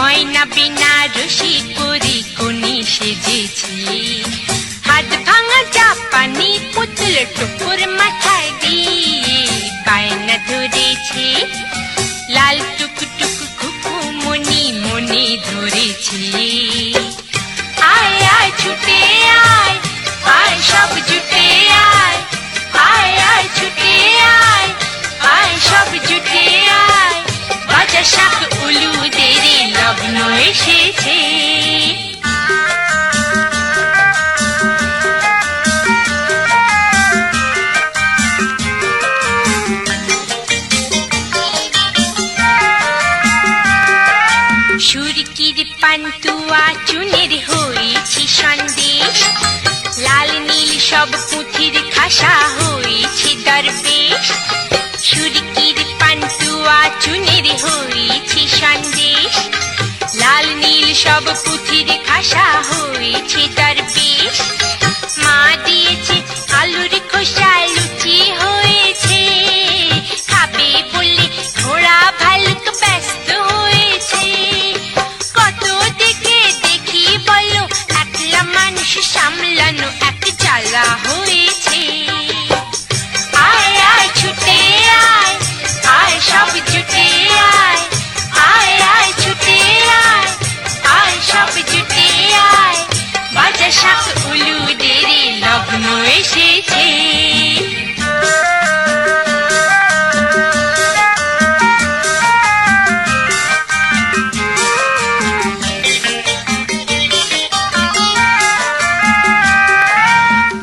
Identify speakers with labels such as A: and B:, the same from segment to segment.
A: গয়না বেনারসি পরি কোনি সেজেছি, হাত ভাঙা জাপানি পুতুল টুকুর মাথায় দিয়ে বায়না ধরেছে, লাল টুকটুক খুকু মনি মনে ধরেছে। আয় আয় ছুটে আয়, আয় সব জুটে আয়, আয় আয় ছুটে আয়, আয় সব জুটে আয়, বাজা শাক উলুদের লগ্ন এসেছে। সুরকির পান্তুয়া চুনের হয়েছি সন্দেশ, লাল নীল সব পুঁথির খাসা হয়েছে দরবেশ। সুরকির পান্তুয়া চুনের হয়েছি সন্দেশ, লাল নীল সব পুঁথির খাসা হয়েছে দরবেশ। মা দিয়েছে আলুর খোসা লুচি হয়েছে, খাবে বলে ঘোড়া ভালুক ব্যস্ত হয়েছে। কত দেখে দেখি বলো একলা মানুষ সামলানো এক জ্বালা হয়েছে। আয় আয় ছুটে আয়, আয় সব জুটে আয়, আয় আয় ছুটে আয়, আয় সব জুটে আয়, বাজা শাক উলুদের লগ্ন এসেছে।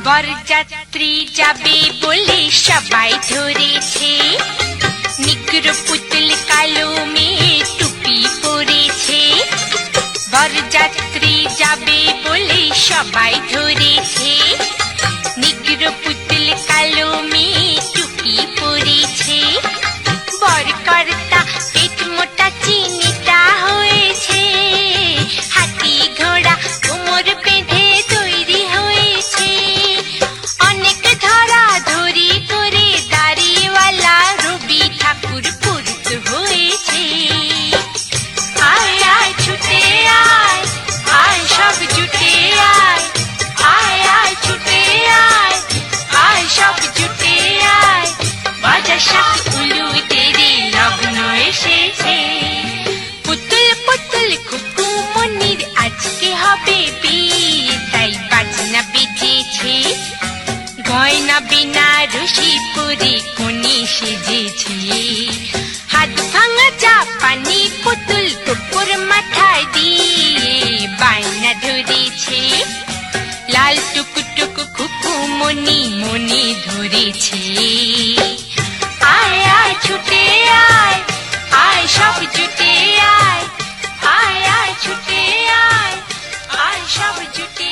A: বরযাত্রী যাবে বলে সবাই ধরেছে, নিগ্র পুতুল কালো মেয়ে টুপি পরেছে। বরযাত্রী যাবে বলে সবাই ধরেছে, নিগ্র পুতুল কালো মেয়ে টুপি পরেছে। বরকর্তা পেট মোটা চিনিটা হয়েছে, হাতি ঘোড়া কোমর বেঁধে তৈরি হয়েছে। অনেক ধরা ধরি করে দাড়িওয়ালা রবি ঠাকুর পুরুত হয়েছে। আয় আয় ছুটে আয়, আয় সব জুটে আয়, আয় আয় ছুটে আয়, আয় সব জুটে আয়, বাজা শাক উলুদের লগ্ন এসেছে। পুতুল পুতুল খুকু মনির আজকে হবে বিয়ে, তাই বাজনা বেজেছে, গয়না বেনারসি পরি কোনি সেজেছে। হাত ভাঙা জাপানি পুতুল টুকুর মাথায় দিয়ে বায়না ধরেছে, লাল টুকটুক খুকু মনি মনে ধরেছে। আয় আয় ছুটে আয়, আয় সব জুটে আয়, আয় আয় ছুটে আয়, আয় সব জুটে